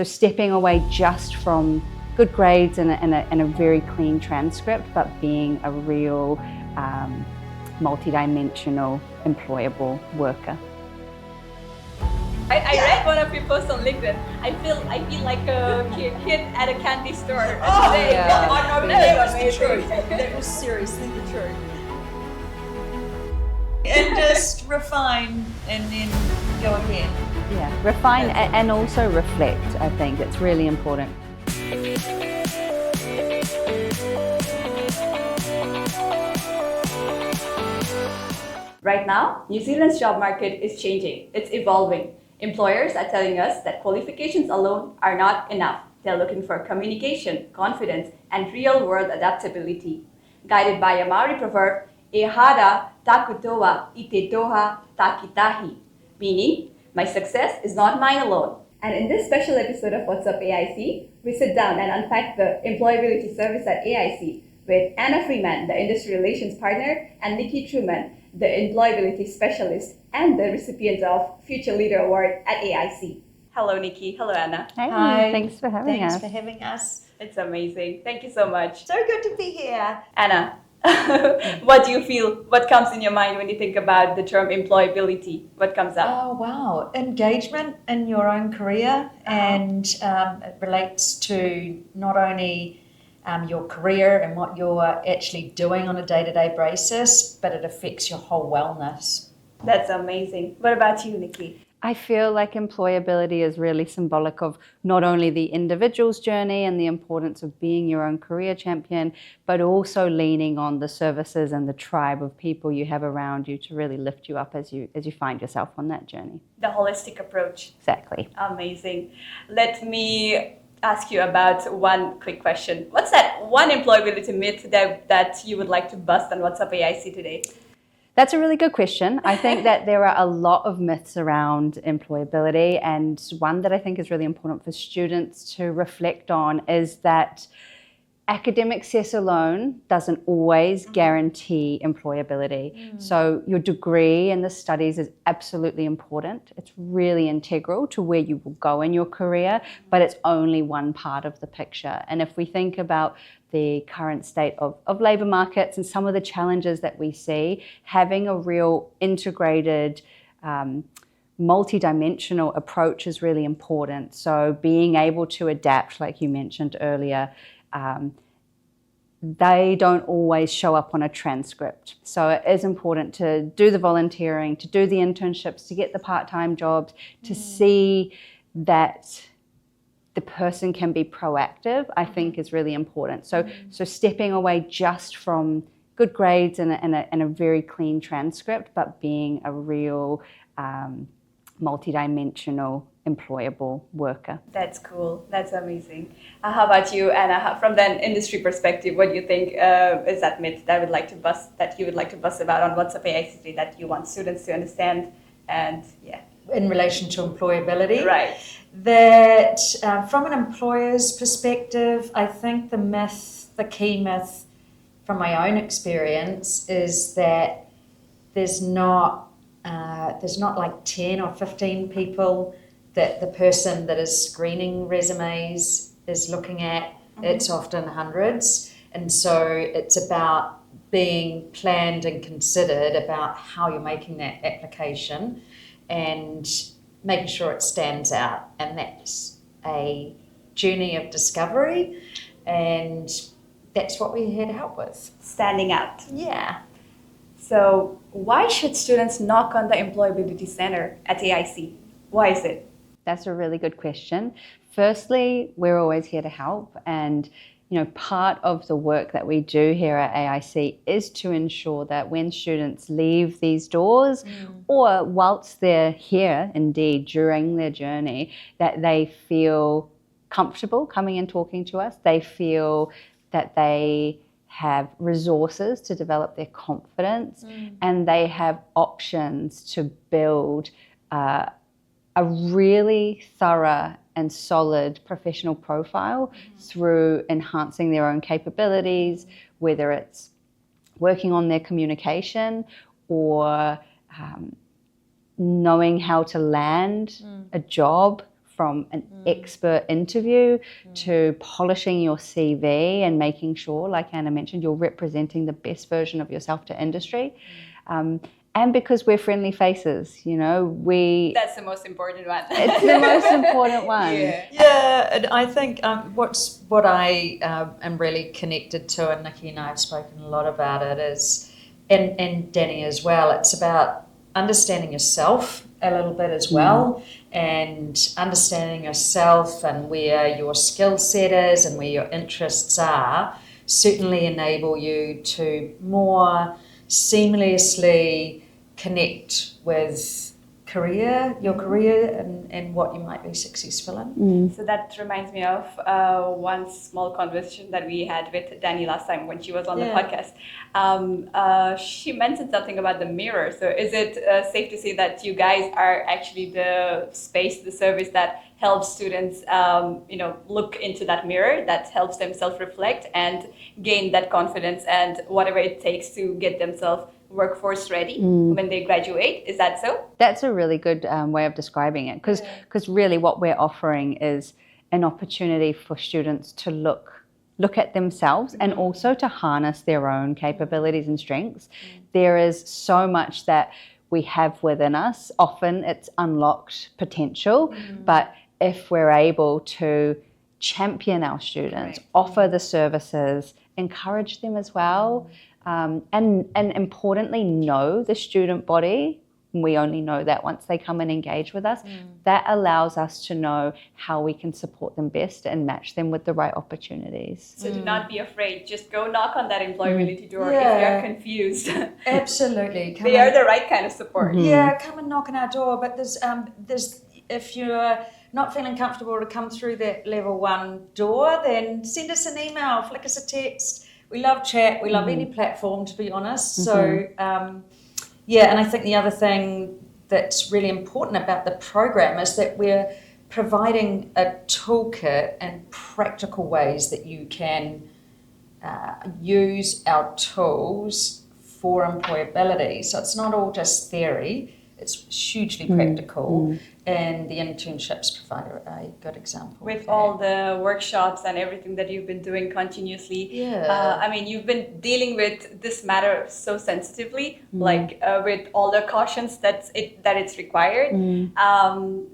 So stepping away just from good grades and a very clean transcript, but being a real multi-dimensional, employable worker. I read one of your posts on LinkedIn. I feel like a kid at a candy store. Oh, yeah. That was the truth. That was seriously the truth. And just refine and then go ahead. Yeah, refine and also reflect, I think. It's really important. Right now, New Zealand's job market is changing. It's evolving. Employers are telling us that qualifications alone are not enough. They're looking for communication, confidence, and real-world adaptability. Guided by a Māori proverb, Ehara, taku ite toha takitahi, meaning, my success is not mine alone. And in this special episode of What's Up AIC, we sit down and unpack the employability service at AIC with Anna Freeman, the industry relations partner, and Nicki Trueman, the employability specialist and the recipient of Future Leader Award at AIC. Hello, Nicki. Hello, Anna. Hey, Hi. thanks for having us. Thanks for having us. It's amazing. Thank you so much. So good to be here. Anna, what do you feel? What comes in your mind when you think about the term employability? What comes up? Oh, wow. Engagement in your own career. And it relates to not only your career and what you're actually doing on a day-to-day basis, but it affects your whole wellness. That's amazing. What about you, Nicki? I feel like employability is really symbolic of not only the individual's journey and the importance of being your own career champion, but also leaning on the services and the tribe of people you have around you to really lift you up as you find yourself on that journey. The holistic approach. Exactly. Amazing. Let me ask you about one quick question. What's that one employability myth that you would like to bust on What's Up AIC today? That's a really good question. I think that there are a lot of myths around employability, and one that I think is really important for students to reflect on is that academic success alone doesn't always guarantee employability. So your degree in the studies is absolutely important. It's really integral to where you will go in your career, but it's only one part of the picture. And if we think about the current state of labour markets and some of the challenges that we see, having a real integrated multi-dimensional approach is really important. So being able to adapt, like you mentioned earlier, they don't always show up on a transcript. So it is important to do the volunteering, to do the internships, to get the part-time jobs, to see that the person can be proactive, I think is really important. So stepping away just from good grades and a very clean transcript, but being a real multi-dimensional, employable worker. That's cool. That's amazing. How about you, Anna? From the industry perspective, what do you think is that myth that you would like to bust about on What's Up AIC that you want students to understand? And yeah, In relation to employability. right. That from an employer's perspective, I think the key myth from my own experience is that there's not like 10 or 15 people that the person that is screening resumes is looking at. It's often hundreds. And so it's about being planned and considered about how you're making that application and making sure it stands out. And that's a journey of discovery, and that's what we're here to help with. Standing out. Yeah. So why should students knock on the Employability Center at AIC? Why is it? That's a really good question. Firstly, we're always here to help, and part of the work that we do here at AIC is to ensure that when students leave these doors or whilst they're here, indeed, during their journey, that they feel comfortable coming and talking to us. They feel that they have resources to develop their confidence and they have options to build a really thorough and solid professional profile through enhancing their own capabilities, whether it's working on their communication or knowing how to land a job from an expert interview to polishing your CV and making sure, like Anna mentioned, you're representing the best version of yourself to industry. And because we're friendly faces, you know, That's the most important one. It's the most important one. Yeah, and I think what I am really connected to, and Nicki and I have spoken a lot about it, is, and Danny as well, it's about understanding yourself a little bit as well, and understanding yourself and where your skill set is and where your interests are certainly enable you to more seamlessly connect with your career and what you might be successful in. So that reminds me of one small conversation that we had with Dani last time when she was on the podcast. She mentioned something about the mirror. So is it safe to say that you guys are actually the space, the service that helps students, look into that mirror, that helps them self-reflect and gain that confidence and whatever it takes to get themselves workforce ready when they graduate? Is that so? That's a really good way of describing it, because really what we're offering is an opportunity for students to look at themselves and also to harness their own capabilities and strengths. There is so much that we have within us. Often it's unlocked potential, but if we're able to champion our students, offer the services, encourage them as well, and importantly, know the student body. We only know that once they come and engage with us. That allows us to know how we can support them best and match them with the right opportunities. So do not be afraid. Just go knock on that employability door if you're confused. Absolutely. They are the right kind of support. Yeah, come and knock on our door. But there's if you're not feeling comfortable to come through that level 1 door, then send us an email, flick us a text. We love chat. We love any platform, to be honest. So, and I think the other thing that's really important about the program is that we're providing a toolkit and practical ways that you can use our tools for employability. So it's not all just theory. It's hugely practical, and the internships provide a good example. With all the workshops and everything that you've been doing continuously, you've been dealing with this matter so sensitively, with all the cautions that it's required.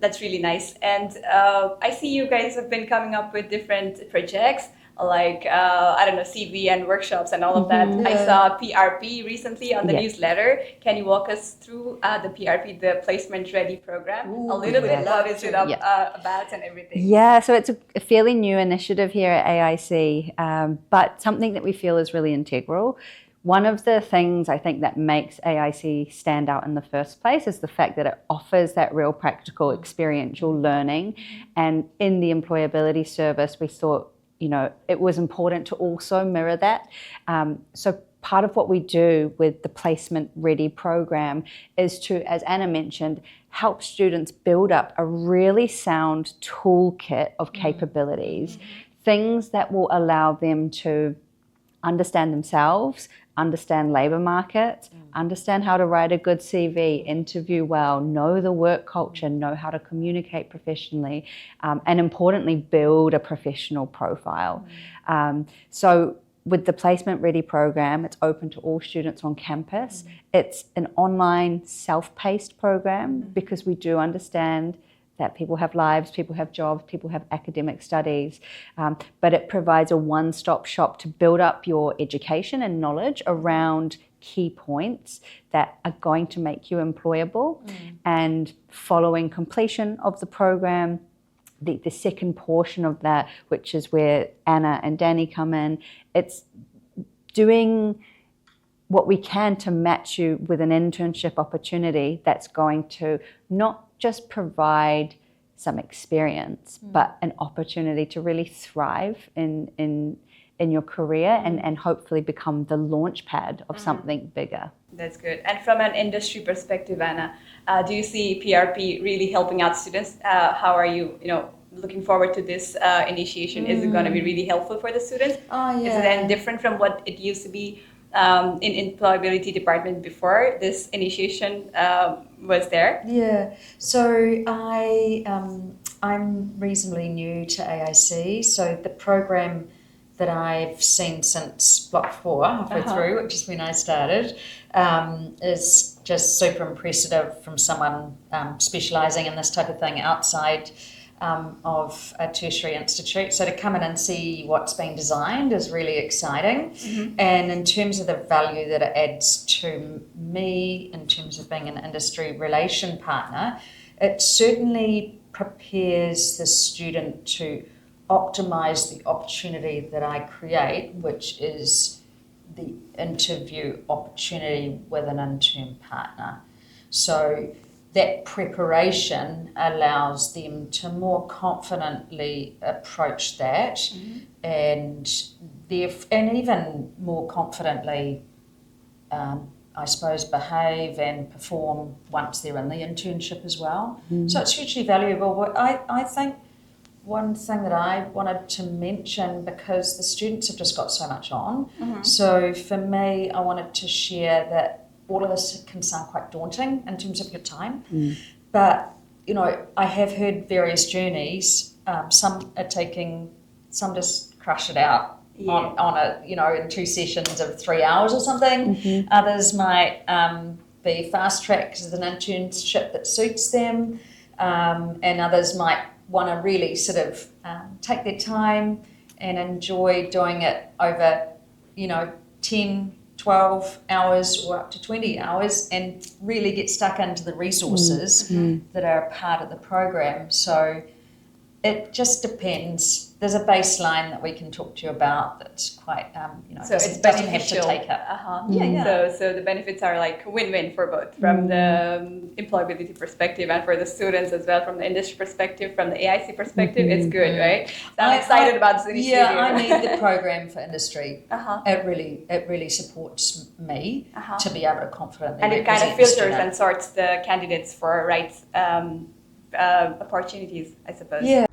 That's really nice. And I see you guys have been coming up with different projects, like CV and workshops and all of that. I saw PRP recently on the newsletter. Can you walk us through the PRP, the Placement Ready program, a little bit? What is it about and everything? Yeah, so it's a fairly new initiative here at AIC, but something that we feel is really integral. One of the things I think that makes AIC stand out in the first place is the fact that it offers that real practical experiential learning. And in the employability service, we thought, it was important to also mirror that. So part of what we do with the Placement Ready program is to, as Anna mentioned, help students build up a really sound toolkit of capabilities, things that will allow them to understand themselves, understand labour markets, understand how to write a good CV, interview well, know the work culture, know how to communicate professionally, and importantly, build a professional profile. So with the Placement Ready program, it's open to all students on campus. It's an online self-paced program because we do understand that people have lives, people have jobs, people have academic studies, but it provides a one-stop shop to build up your education and knowledge around key points that are going to make you employable. And following completion of the program, the second portion of that, which is where Anna and Danny come in, it's doing what we can to match you with an internship opportunity that's going to not just provide some experience, but an opportunity to really thrive in your career and hopefully become the launch pad of something bigger. That's good. And from an industry perspective, Anna, do you see PRP really helping out students? How are you, looking forward to this initiation? Is it going to be really helpful for the students? Is it then different from what it used to be in employability department before this initiation was there? Yeah. So I I'm reasonably new to AIC, so the program that I've seen since Block 4, halfway through, which is when I started, is just super impressive from someone specialising in this type of thing outside of a tertiary institute. So to come in and see what's being designed is really exciting. And in terms of the value that it adds to me in terms of being an industry relation partner, it certainly prepares the student to optimise the opportunity that I create, which is the interview opportunity with an intern partner. So that preparation allows them to more confidently approach that and even more confidently, I suppose, behave and perform once they're in the internship as well. So it's hugely valuable. I think one thing that I wanted to mention, because the students have just got so much on, so for me, I wanted to share that all of this can sound quite daunting in terms of your time, but I have heard various journeys. Some just crush it out on a in 2 sessions of 3 hours or something. Others might be fast tracked as an internship that suits them, and others might want to really sort of take their time and enjoy doing it over 10, 12 hours or up to 20 hours and really get stuck into the resources that are a part of the program. So it just depends. There's a baseline that we can talk to you about that's quite, so it doesn't have to take it. So the benefits are like win-win for both, from the employability perspective and for the students as well, from the industry perspective, from the AIC perspective. It's good, right? So I'm excited about this initiative. Yeah, I need the program for industry. It really supports me to be able to confidently and it kind of filters and sorts the candidates for right opportunities, I suppose. Yeah.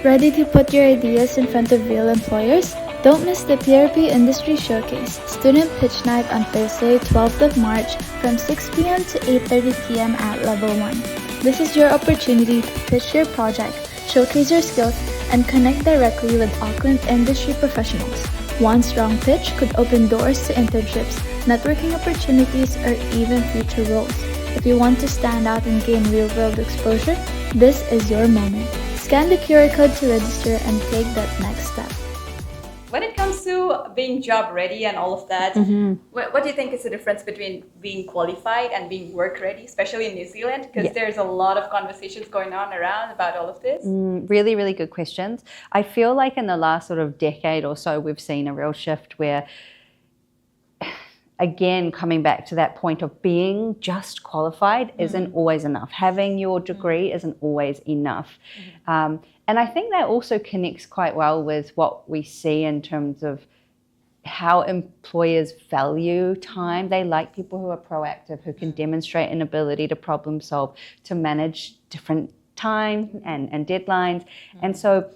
Ready to put your ideas in front of real employers? Don't miss the PRP Industry Showcase, Student Pitch Night on Thursday, 12th of March from 6 p.m. to 8:30 p.m. at Level 1. This is your opportunity to pitch your project, showcase your skills, and connect directly with Auckland's industry professionals. One strong pitch could open doors to internships, networking opportunities, or even future roles. If you want to stand out and gain real-world exposure, this is your moment. Scan the QR code to register and take that next step. When it comes to being job ready and all of that, what do you think is the difference between being qualified and being work ready, especially in New Zealand? Because there's a lot of conversations going on around about all of this. Really, really good questions. I feel like in the last sort of decade or so, we've seen a real shift where, again, coming back to that point of being just qualified isn't always enough. Having your degree isn't always enough. And I think that also connects quite well with what we see in terms of how employers value time. They like people who are proactive, who can demonstrate an ability to problem solve, to manage different time and deadlines. And so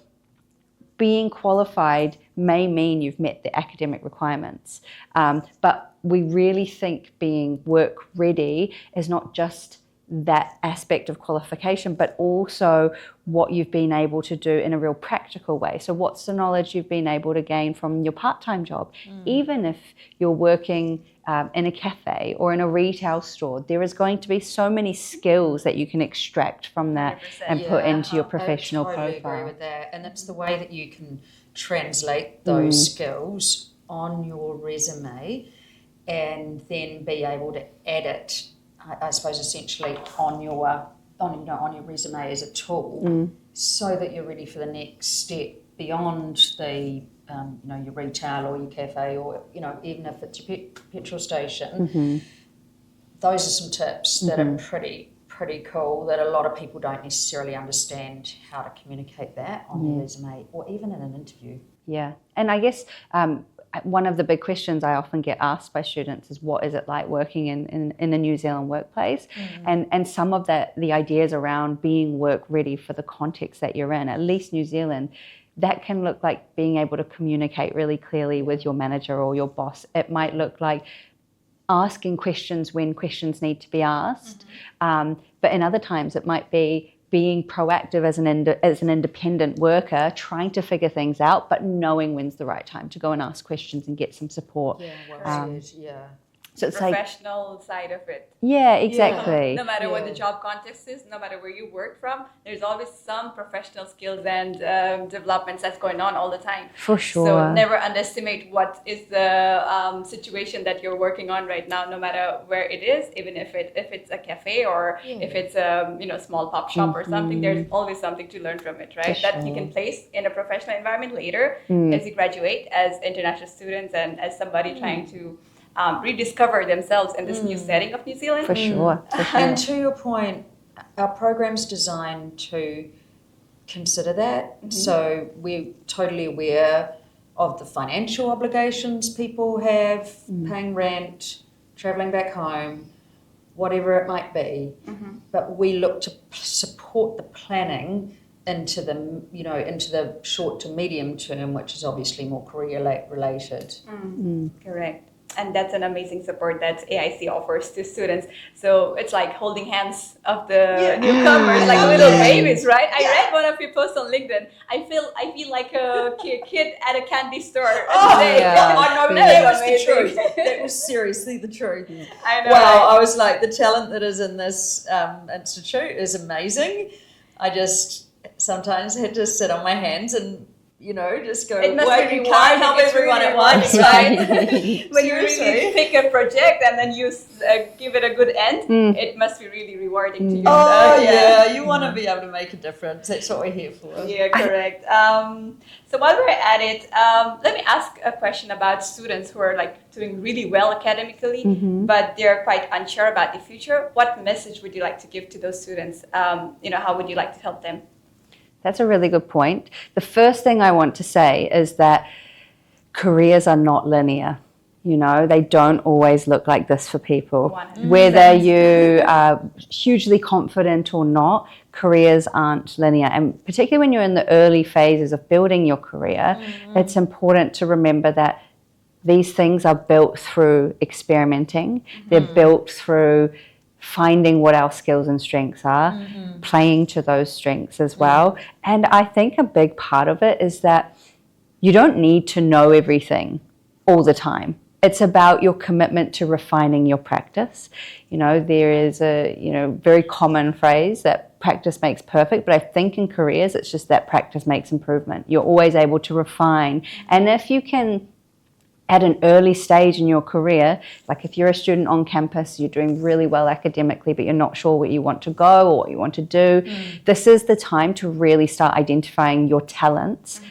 being qualified may mean you've met the academic requirements, but we really think being work ready is not just that aspect of qualification, but also what you've been able to do in a real practical way. So what's the knowledge you've been able to gain from your part-time job? Even if you're working in a cafe or in a retail store, there is going to be so many skills that you can extract from that and put into your professional profile. I totally agree with that. And it's the way that you can translate those skills on your resume and then be able to add it, I suppose, essentially on your resume as a tool, so that you're ready for the next step beyond the your retail or your cafe, or even if it's your petrol station. Those are some tips that are pretty cool, that a lot of people don't necessarily understand how to communicate that on their resume or even in an interview. Yeah, and I guess one of the big questions I often get asked by students is, what is it like working in the New Zealand workplace? And some of the ideas around being work ready for the context that you're in, at least New Zealand, that can look like being able to communicate really clearly with your manager or your boss. It might look like asking questions when questions need to be asked. But in other times it might be being proactive as an independent worker, trying to figure things out, but knowing when's the right time to go and ask questions and get some support. Yeah, well said, yeah. So it's professional side of it. Yeah, exactly. No matter what the job context is, no matter where you work from, there's always some professional skills and developments that's going on all the time. For sure. So never underestimate what is the situation that you're working on right now, no matter where it is, even if it's a cafe or if it's a small pop shop or something. There's always something to learn from it, right? That you can place in a professional environment later as you graduate, as international students, and as somebody trying to rediscover themselves in this new setting of New Zealand. For sure. And to your point, our program's designed to consider that. So we're totally aware of the financial obligations people have, paying rent, travelling back home, whatever it might be. But we look to support the planning into the short to medium term, which is obviously more career related. Correct. And that's an amazing support that AIC offers to students. So it's like holding hands of the newcomers, like little babies, right? I read one of your posts on LinkedIn. I feel like a kid at a candy store. That was seriously the truth. I know. Wow, I was like, the talent that is in this institute is amazing. I just sometimes had to sit on my hands and just go, it must well, be you can't help everyone at once, right? When you really pick a project and then you give it a good end, it must be really rewarding to you. You want to be able to make a difference. That's what we're here for. Yeah, correct. So while we're at it, let me ask a question about students who are like doing really well academically, but they're quite unsure about the future. What message would you like to give to those students? How would you like to help them? That's a really good point. The first thing I want to say is that careers are not linear. They don't always look like this for people. 100%. Whether you are hugely confident or not, careers aren't linear. And particularly when you're in the early phases of building your career, it's important to remember that these things are built through experimenting. They're built through finding what our skills and strengths are, playing to those strengths as well. And I think a big part of it is that you don't need to know everything all the time. It's about your commitment to refining your practice. There is a very common phrase that practice makes perfect, but I think in careers it's just that practice makes improvement. You're always able to refine. And if you can, at an early stage in your career, like if you're a student on campus, you're doing really well academically, but you're not sure where you want to go or what you want to do, this is the time to really start identifying your talents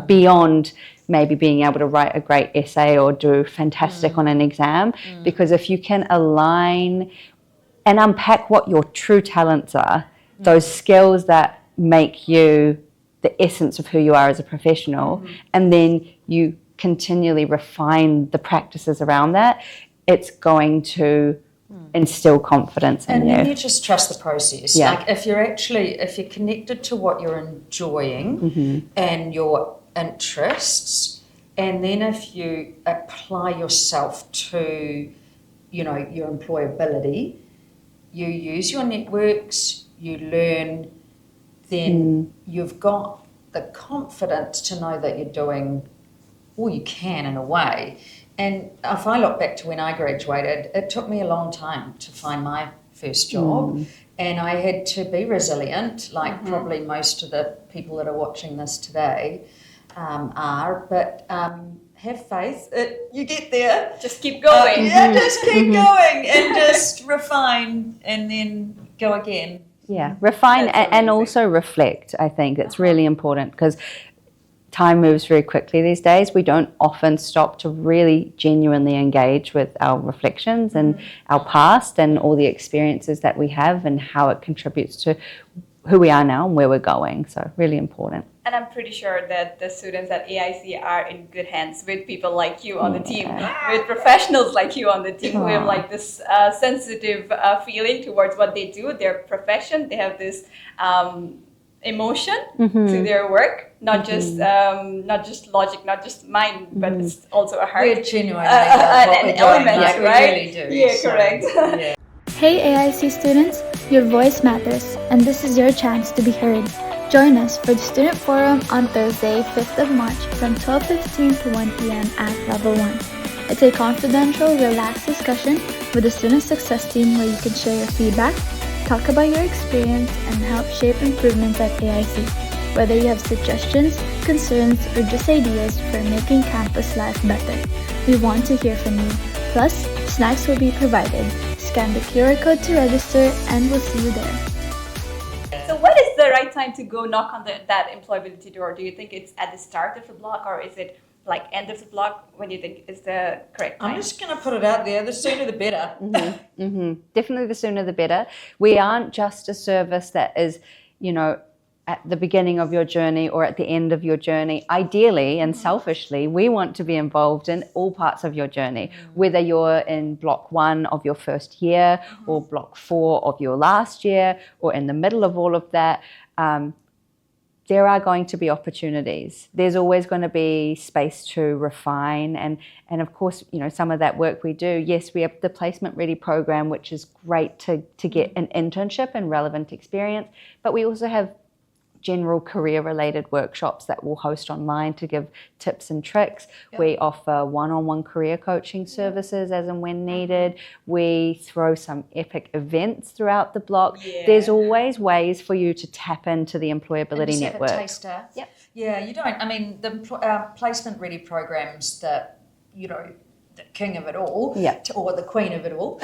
beyond maybe being able to write a great essay or do fantastic on an exam. Because if you can align and unpack what your true talents are, those skills that make you the essence of who you are as a professional, and then you continually refine the practices around that, it's going to instill confidence in you. And then you just trust the process. Like if you're connected to what you're enjoying and your interests, and then if you apply yourself to, your employability, you use your networks, you learn, then you've got the confidence to know that you're doing all you can in a way. And if I look back to when I graduated, it took me a long time to find my first job, and I had to be resilient, like probably most of the people that are watching this today are, but have faith, you get there. Just keep going. Just keep going and just refine and then go again. Yeah, refine and also reflect. I think it's really important because time moves very quickly these days. We don't often stop to really genuinely engage with our reflections and our past and all the experiences that we have and how it contributes to who we are now and where we're going. So really important. And I'm pretty sure that the students at AIC are in good hands with people like you on the team, with professionals like you on the team who have like this sensitive feeling towards what they do, their profession. They have this emotion to their work, not just logic, not just mind, but it's also a heart. We're genuinely an element, right? We really do. Yeah, correct. Hey AIC students, Your voice matters, and this is your chance to be heard. Join us for the Student Forum on Thursday, 5th of March from 12:15 to 1 p.m. at Level 1. It's a confidential, relaxed discussion with the Student Success Team where you can share your feedback, talk about your experience, and help shape improvements at AIC. Whether you have suggestions, concerns, or just ideas for making campus life better, we want to hear from you. Plus, snacks will be provided. Scan the QR code to register, and we'll see you there. So what is the right time to go knock on that employability door? Do you think it's at the start of the block, or is it like end of the block? When do you think is the correct time? I'm just going to put it out there, the sooner the better. Definitely the sooner the better. We aren't just a service that is, at the beginning of your journey or at the end of your journey. Ideally and selfishly, we want to be involved in all parts of your journey, whether you're in block 1 of your first year or block 4 of your last year or in the middle of all of that. There are going to be opportunities. There's always going to be space to refine. And of course, some of that work we do, yes, we have the Placement Ready program, which is great to get an internship and relevant experience, but we also have general career-related workshops that we'll host online to give tips and tricks. Yep. We offer one-on-one career coaching services as and when needed. We throw some epic events throughout the block. Yeah. There's always ways for you to tap into the employability network. Have a taster. Yep. Yeah, you don't. I mean, the Placement Ready program's the king of it all, or the queen of it all.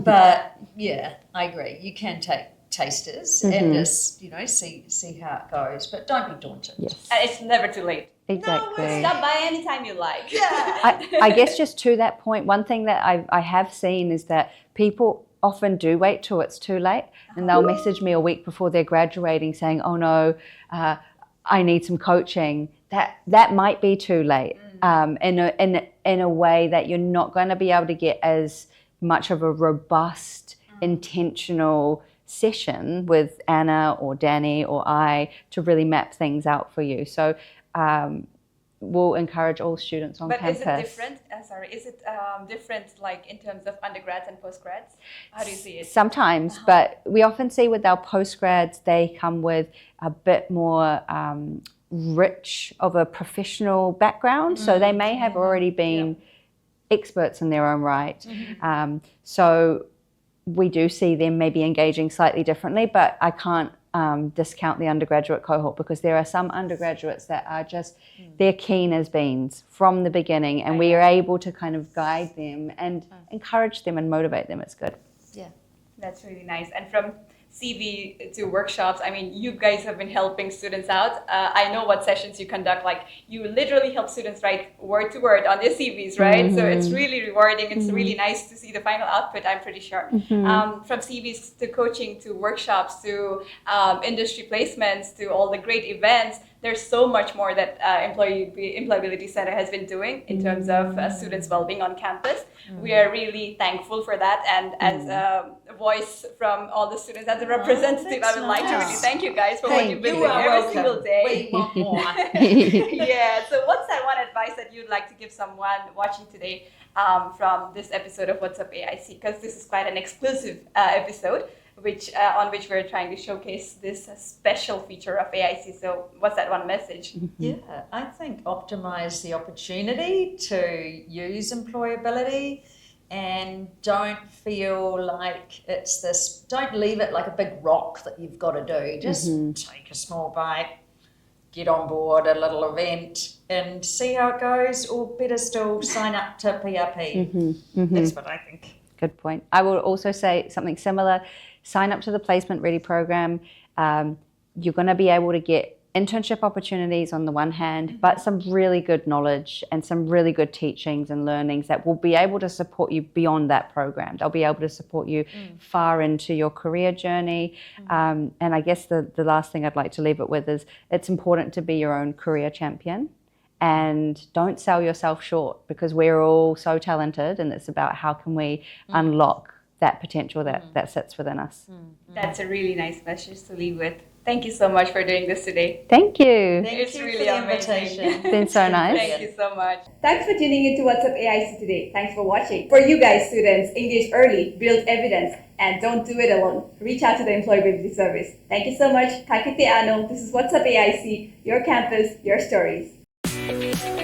But yeah, I agree. You can take tasters and just see how it goes, but don't be daunted. Yes. And it's never too late. Exactly. No, stop by anytime you like. Yeah. I guess just to that point, one thing that I have seen is that people often do wait till it's too late, and they'll message me a week before they're graduating saying, "Oh no, I need some coaching." That might be too late. In a way that you're not going to be able to get as much of a robust, intentional session with Anna or Danny or I to really map things out for you. So we'll encourage all students on campus. But is it different? Is it different like in terms of undergrads and postgrads? How do you see it? Sometimes, but we often see with our postgrads, they come with a bit more rich of a professional background. So they may have already been experts in their own right. So we do see them maybe engaging slightly differently, but I can't discount the undergraduate cohort because there are some undergraduates that are just, they're keen as beans from the beginning, and we are able to kind of guide them and encourage them and motivate them. It's good. Yeah, that's really nice. And from CV to workshops, I mean, you guys have been helping students out. I know what sessions you conduct, like you literally help students write word to word on their CVs, right? So it's really rewarding. It's really nice to see the final output, I'm pretty sure. From CVs to coaching to workshops to industry placements to all the great events, there's so much more that Employability Center has been doing in terms of students' well-being on campus. We are really thankful for that, and as a voice from all the students, as a representative, I would like to really thank you guys for what you've been doing every single day. We want more. Yeah, so what's that one advice that you'd like to give someone watching today from this episode of What's Up AIC? Because this is quite an exclusive episode on which we're trying to showcase this special feature of AIC. So what's that one message? Yeah, I think optimize the opportunity to use employability, and don't feel like it's this, don't leave it like a big rock that you've got to do. Just take a small bite, get on board a little event and see how it goes, or better still, sign up to PRP. That's what I think. Good point. I will also say something similar. Sign up to the Placement Ready program. You're going to be able to get internship opportunities on the one hand, but some really good knowledge and some really good teachings and learnings that will be able to support you beyond that program. They'll be able to support you far into your career journey. And I guess the last thing I'd like to leave it with is it's important to be your own career champion. And don't sell yourself short, because we're all so talented, and it's about how can we unlock that potential that sits within us. That's a really nice message to leave with. Thank you so much for doing this today. Thank you. Thank It's you really for the amazing. invitation. It's been so nice. Thank you so much. Thanks for tuning in to What's Up AIC today. Thanks for watching. For you guys, students, engage early, build evidence, and don't do it alone. Reach out to the Employability Service. Thank you so much. Takitahi. This is What's Up AIC, your campus, your stories.